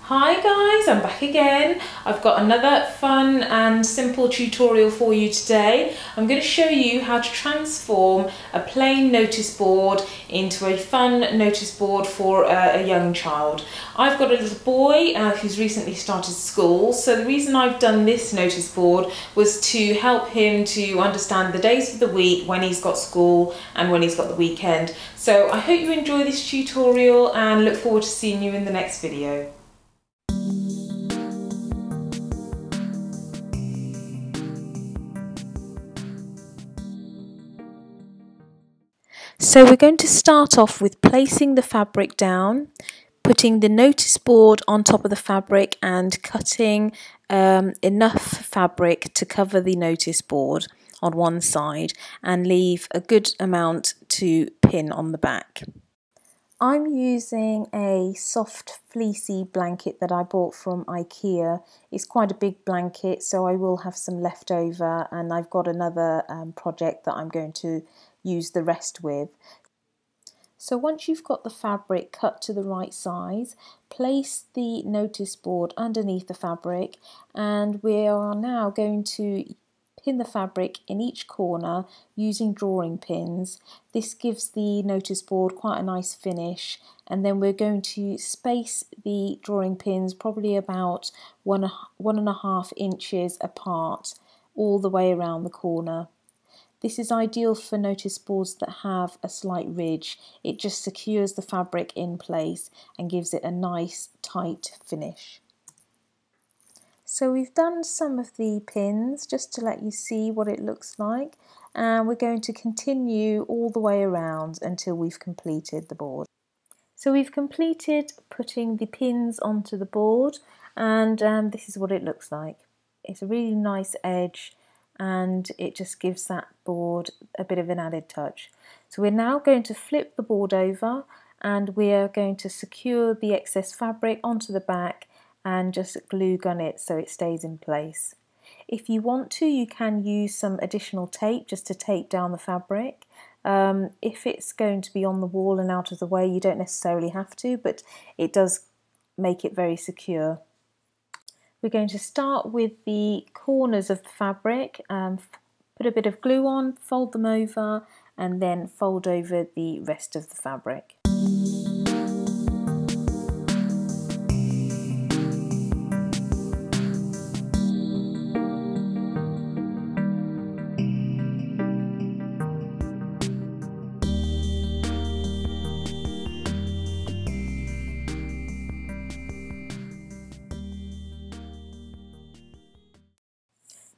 Hi guys, I'm back again. I've got another fun and simple tutorial for you today. I'm going to show you how to transform a plain notice board into a fun notice board for a young child. I've got a little boy who's recently started school, so the reason I've done this notice board was to help him to understand the days of the week when he's got school and when he's got the weekend. So I hope you enjoy this tutorial and look forward to seeing you in the next video. So we're going to start off with placing the fabric down, putting the notice board on top of the fabric and cutting enough fabric to cover the notice board on one side and leave a good amount to pin on the back. I'm using a soft fleecy blanket that I bought from IKEA. It's quite a big blanket, so I will have some left over, and I've got another project that I'm going to use the rest with. So once you've got the fabric cut to the right size, place the notice board underneath the fabric, and we are now going to pin the fabric in each corner using drawing pins. This gives the notice board quite a nice finish, and then we're going to space the drawing pins probably about 1.5 inches apart all the way around the corner. This is ideal for notice boards that have a slight ridge. It just secures the fabric in place and gives it a nice tight finish. So we've done some of the pins just to let you see what it looks like, and we're going to continue all the way around until we've completed the board. So we've completed putting the pins onto the board, and this is what it looks like. It's a really nice edge, and it just gives that board a bit of an added touch. So we're now going to flip the board over, and we are going to secure the excess fabric onto the back and just glue gun it so it stays in place. If you want to, you can use some additional tape just to tape down the fabric. If it's going to be on the wall and out of the way, you don't necessarily have to, but it does make it very secure. We're going to start with the corners of the fabric, put a bit of glue on, fold them over, and then fold over the rest of the fabric.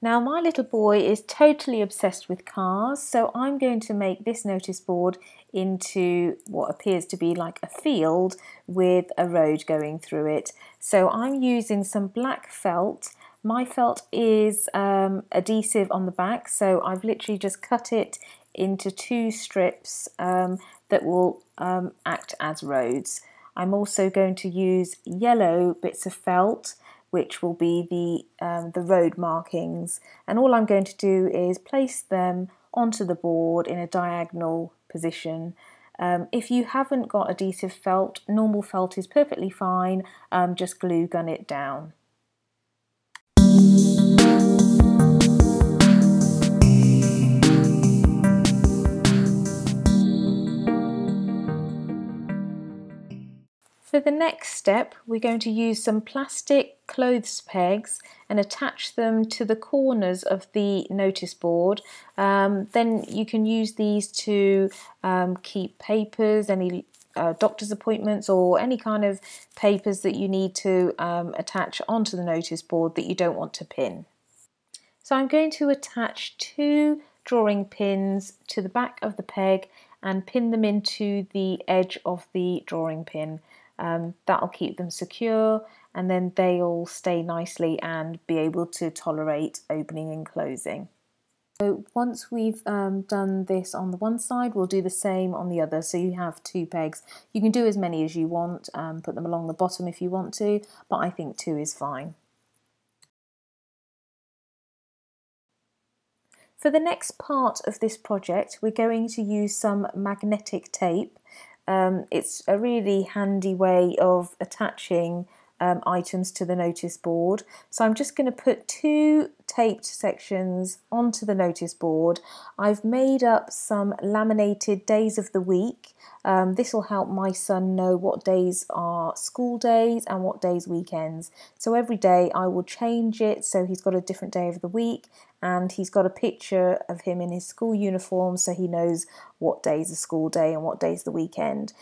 Now my little boy is totally obsessed with cars, so I'm going to make this notice board into what appears to be like a field with a road going through it. So I'm using some black felt. My felt is adhesive on the back, so I've literally just cut it into 2 strips that will act as roads. I'm also going to use yellow bits of felt, which will be the road markings, and all I'm going to do is place them onto the board in a diagonal position. If you haven't got adhesive felt, normal felt is perfectly fine, just glue gun it down. For the next step, we're going to use some plastic clothes pegs and attach them to the corners of the notice board. Then you can use these to keep papers, any doctor's appointments, or any kind of papers that you need to attach onto the notice board that you don't want to pin. So I'm going to attach 2 drawing pins to the back of the peg and pin them into the edge of the drawing pin. That'll keep them secure, and then they'll stay nicely and be able to tolerate opening and closing. So once we've done this on the one side, we'll do the same on the other. So you have 2 pegs. You can do as many as you want, put them along the bottom if you want to, but I think 2 is fine. For the next part of this project, we're going to use some magnetic tape. It's a really handy way of attaching items to the notice board. So I'm just going to put 2 taped sections onto the notice board. I've made up some laminated days of the week. This will help my son know what days are school days and what days weekends. So every day I will change it so he's got a different day of the week, and he's got a picture of him in his school uniform so he knows what day is a school day and what day is the weekend.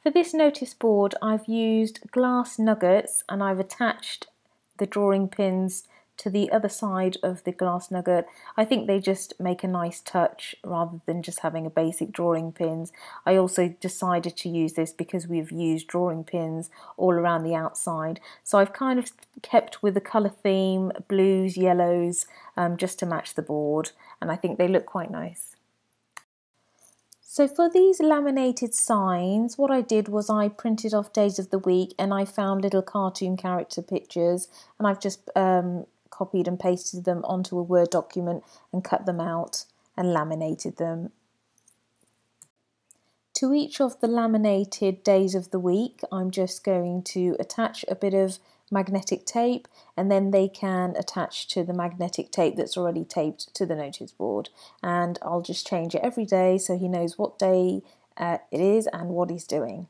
For this notice board, I've used glass nuggets, and I've attached the drawing pins to the other side of the glass nugget. I think they just make a nice touch rather than just having a basic drawing pins. I also decided to use this because we've used drawing pins all around the outside. So I've kind of kept with the colour theme, blues, yellows, just to match the board, and I think they look quite nice. So for these laminated signs, what I did was I printed off days of the week, and I found little cartoon character pictures, and I've just copied and pasted them onto a Word document and cut them out and laminated them. To each of the laminated days of the week, I'm just going to attach a bit of magnetic tape, and then they can attach to the magnetic tape that's already taped to the notice board, and I'll just change it every day so he knows what day it is and what he's doing.